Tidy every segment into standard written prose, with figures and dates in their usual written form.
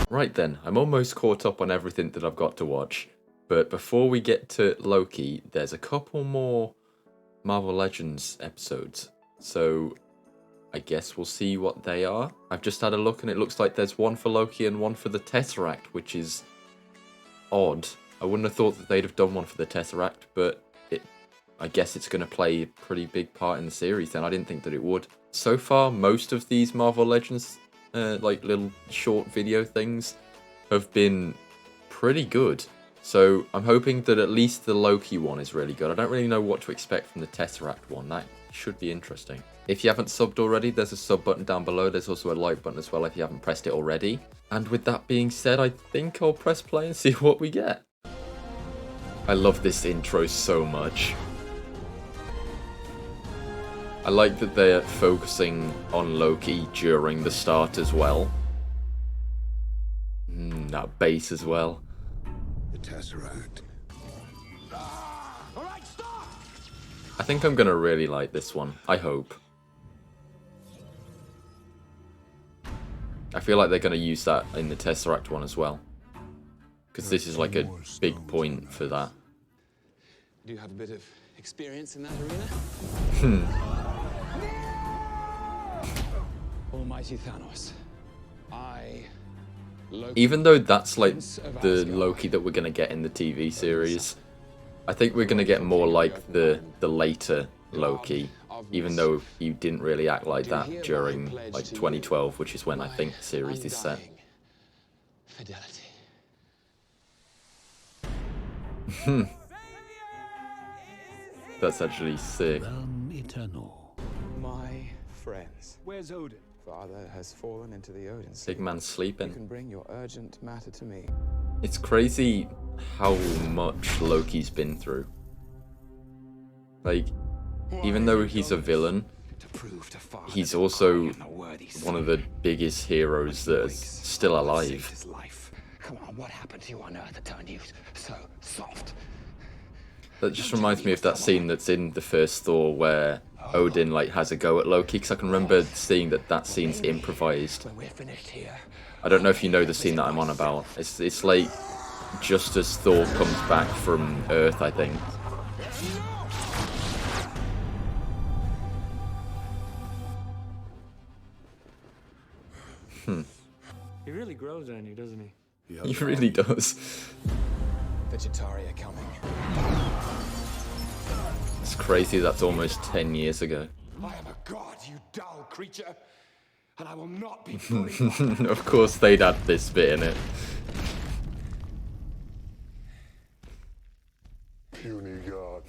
Right then, I'm almost caught up on everything that I've got to watch. But before we get to Loki, there's a couple more Marvel Legends episodes. So I guess we'll see what they are. I've just had a look and it looks like there's one for Loki and one for the Tesseract, which is odd. I wouldn't have thought that they'd have done one for the Tesseract, but I guess it's going to play a pretty big part in the series then. I didn't think that it would. So far, most of these Marvel Legends, like little short video things, have been pretty good. So I'm hoping that at least the Loki one is really good. I don't really know what to expect from the Tesseract one. That should be interesting. If you haven't subbed already, there's a sub button down below. There's also a like button as well if you haven't pressed it already. And with that being said, I think I'll press play and see what we get. I love this intro so much. I like that they're focusing on Loki during the start as well. That bass as well. The Tesseract. I think I'm gonna really like this one. I hope. I feel like they're gonna use that in the Tesseract one as well. Because this is like a big point for that. Do you have a bit of experience in that arena? Almighty Thanos. Even though that's like the Loki that we're gonna get in the TV series, I think we're gonna get more like the later Loki, even though he didn't really act like that during like 2012, which is when I think the series is set. Fidelity. That's actually sick. Realm eternal. My friends. Where's Odin? Father has fallen into the Odin sea. Big man You sleeping. can bring your urgent matter to me. It's crazy how much Loki's been through. Like, even though he's a villain, he's also one of the biggest heroes that is still alive. Come on, what happened to you on Earth that turned you so soft? That just reminds me of that scene that's in the first Thor where Odin like has a go at Loki, because I can remember seeing that scene's improvised. When we're finished here. I don't know if you know the scene that I'm on about. It's like just as Thor comes back from Earth, I think. He really grows on you, doesn't he? He really does. Vegetari are coming. It's crazy that's almost 10 years ago. I am a god, you dull creature, and I will not be bullied. Of course they'd add this bit in it. Puny god.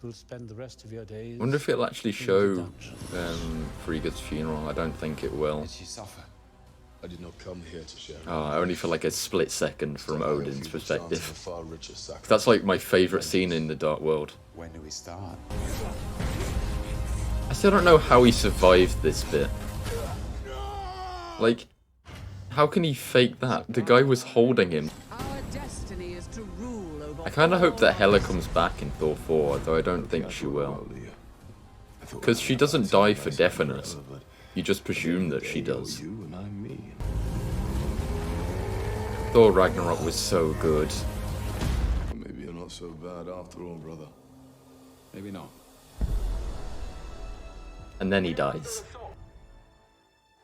You'll spend the rest of your days. I wonder if it'll actually show Frigga's funeral. I don't think it will. Did she suffer? I did not come here to share. Only for like a split second from Odin's perspective. That's like my favourite scene in the Dark World. When do we start? I still don't know how he survived this bit. Like, how can he fake that? The guy was holding him. I kind of hope that Hela comes back in Thor 4, though I don't think she will. Because she doesn't die for definite. You just presume that she does. Thor Ragnarok was so good. Maybe you're not so bad after all, brother. Maybe not. And then he dies.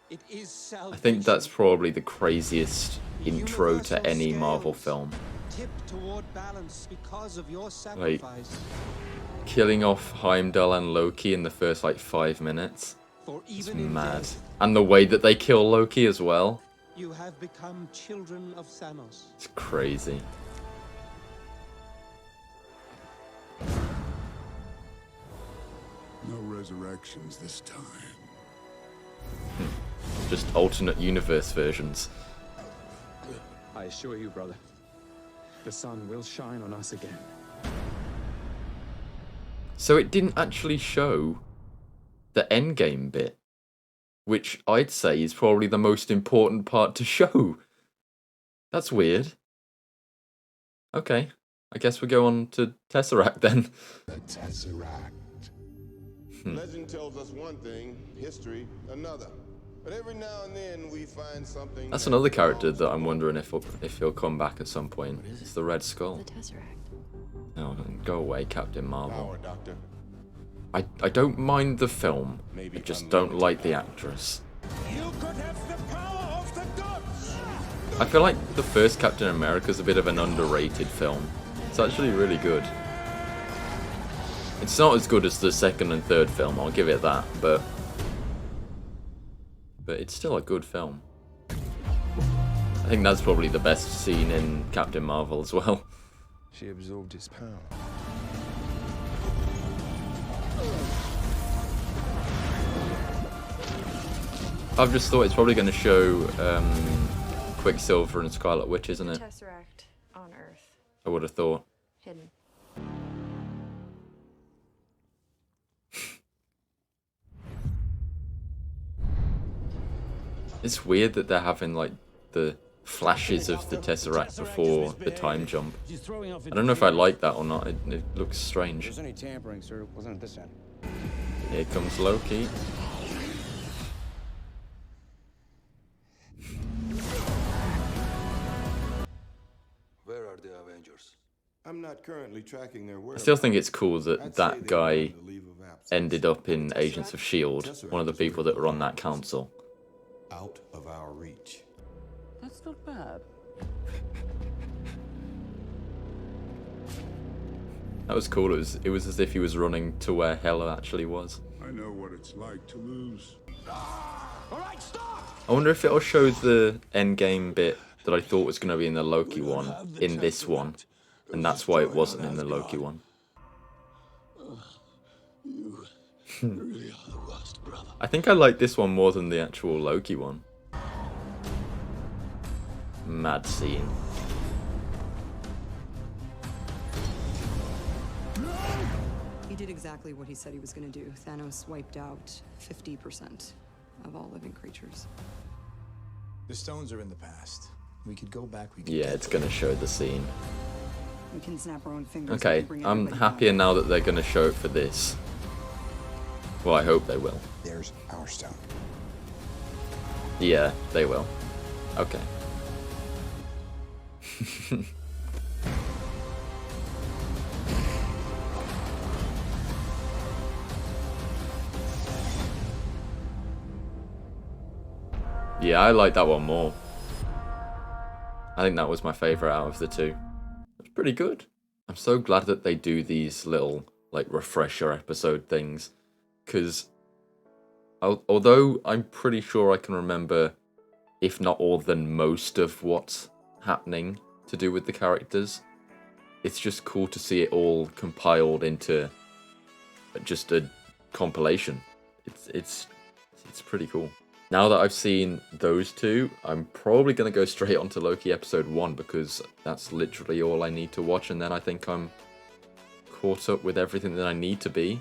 It is I think that's probably the craziest intro to any Marvel film. tipped toward balance because of your sacrifice. Killing off Heimdall and Loki in the first like 5 minutes. For It's even in mad. death, And the way that they kill Loki as well. you have become children of Thanos. It's crazy. No resurrections this time. Just alternate universe versions. I assure you, brother, the sun will shine on us again. So it didn't actually show the endgame bit, which I'd say is probably the most important part to show. That's weird. Okay, I guess we go on to Tesseract then. The Tesseract. Legend tells us one thing, history another. But every now and then we find something. That's another character that I'm wondering if he'll come back at some point. It's the Red Skull. The Tesseract. Oh, go away, Captain Marvel. Power, Doctor. I don't mind the film. Maybe I just don't unlimited like the power. actress. You could have the power of the gods! I feel like the first Captain America's a bit of an underrated film. It's actually really good. It's not as good as the second and third film, I'll give it that, but it's still a good film. I think that's probably the best scene in Captain Marvel as well. She absorbed his power. I've just thought it's probably going to show Quicksilver and Scarlet Witch, isn't The it? Tesseract on Earth. I would have thought. Hidden. It's weird that they're having like the flashes of the Tesseract before the time jump. I don't know if I like that or not. It looks strange. There's any tampering, sir. Wasn't it this end? Here comes Loki. Where are the Avengers? I'm not currently tracking their I whereabouts. still think it's cool that I'd say that they guy were on the leave of absence. ended up in Agents of S.H.I.E.L.D., one of the people that were on that council. Out of our reach. That's not bad. That was cool. It was as if he was running to where Hela actually was. I know what it's like to lose. Alright, stop! I wonder if it'll show the endgame bit that I thought was going to be in the Loki one in this one, and that's why it wasn't in the Loki one. You really are the worst, brother. I think I like this one more than the actual Loki one. Mad scene. He did exactly what he said he was going to do. Thanos wiped out 50% of all living creatures. The stones are in the past. We could go back. We could Yeah, it's going to show the scene. We can snap our own fingers. Okay, and bring I'm everybody happier back. now that they're going to show it for this. Well, I hope they will. There's our stone. Yeah, they will. Okay. Yeah, I like that one more. I think that was my favourite out of the two. It's pretty good. I'm so glad that they do these little, like, refresher episode things. Because, although I'm pretty sure I can remember, if not all, then most of what's happening to do with the characters, it's just cool to see it all compiled into just a compilation. It's pretty cool. Now that I've seen those two, I'm probably going to go straight onto Loki episode 1 because that's literally all I need to watch, and then I think I'm caught up with everything that I need to be,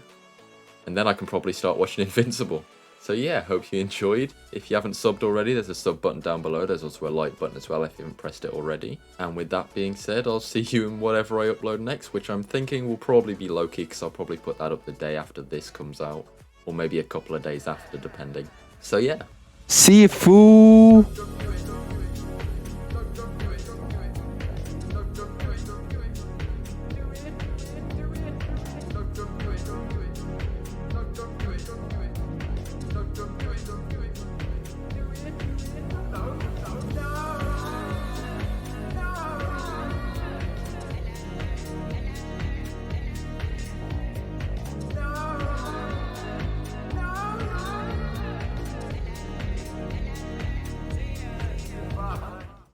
and then I can probably start watching Invincible. So yeah, hope you enjoyed. If you haven't subbed already, there's a sub button down below. There's also a like button as well if you haven't pressed it already. And with that being said, I'll see you in whatever I upload next, which I'm thinking will probably be Loki, because I'll probably put that up the day after this comes out, or maybe a couple of days after, depending. So yeah. See you, fool!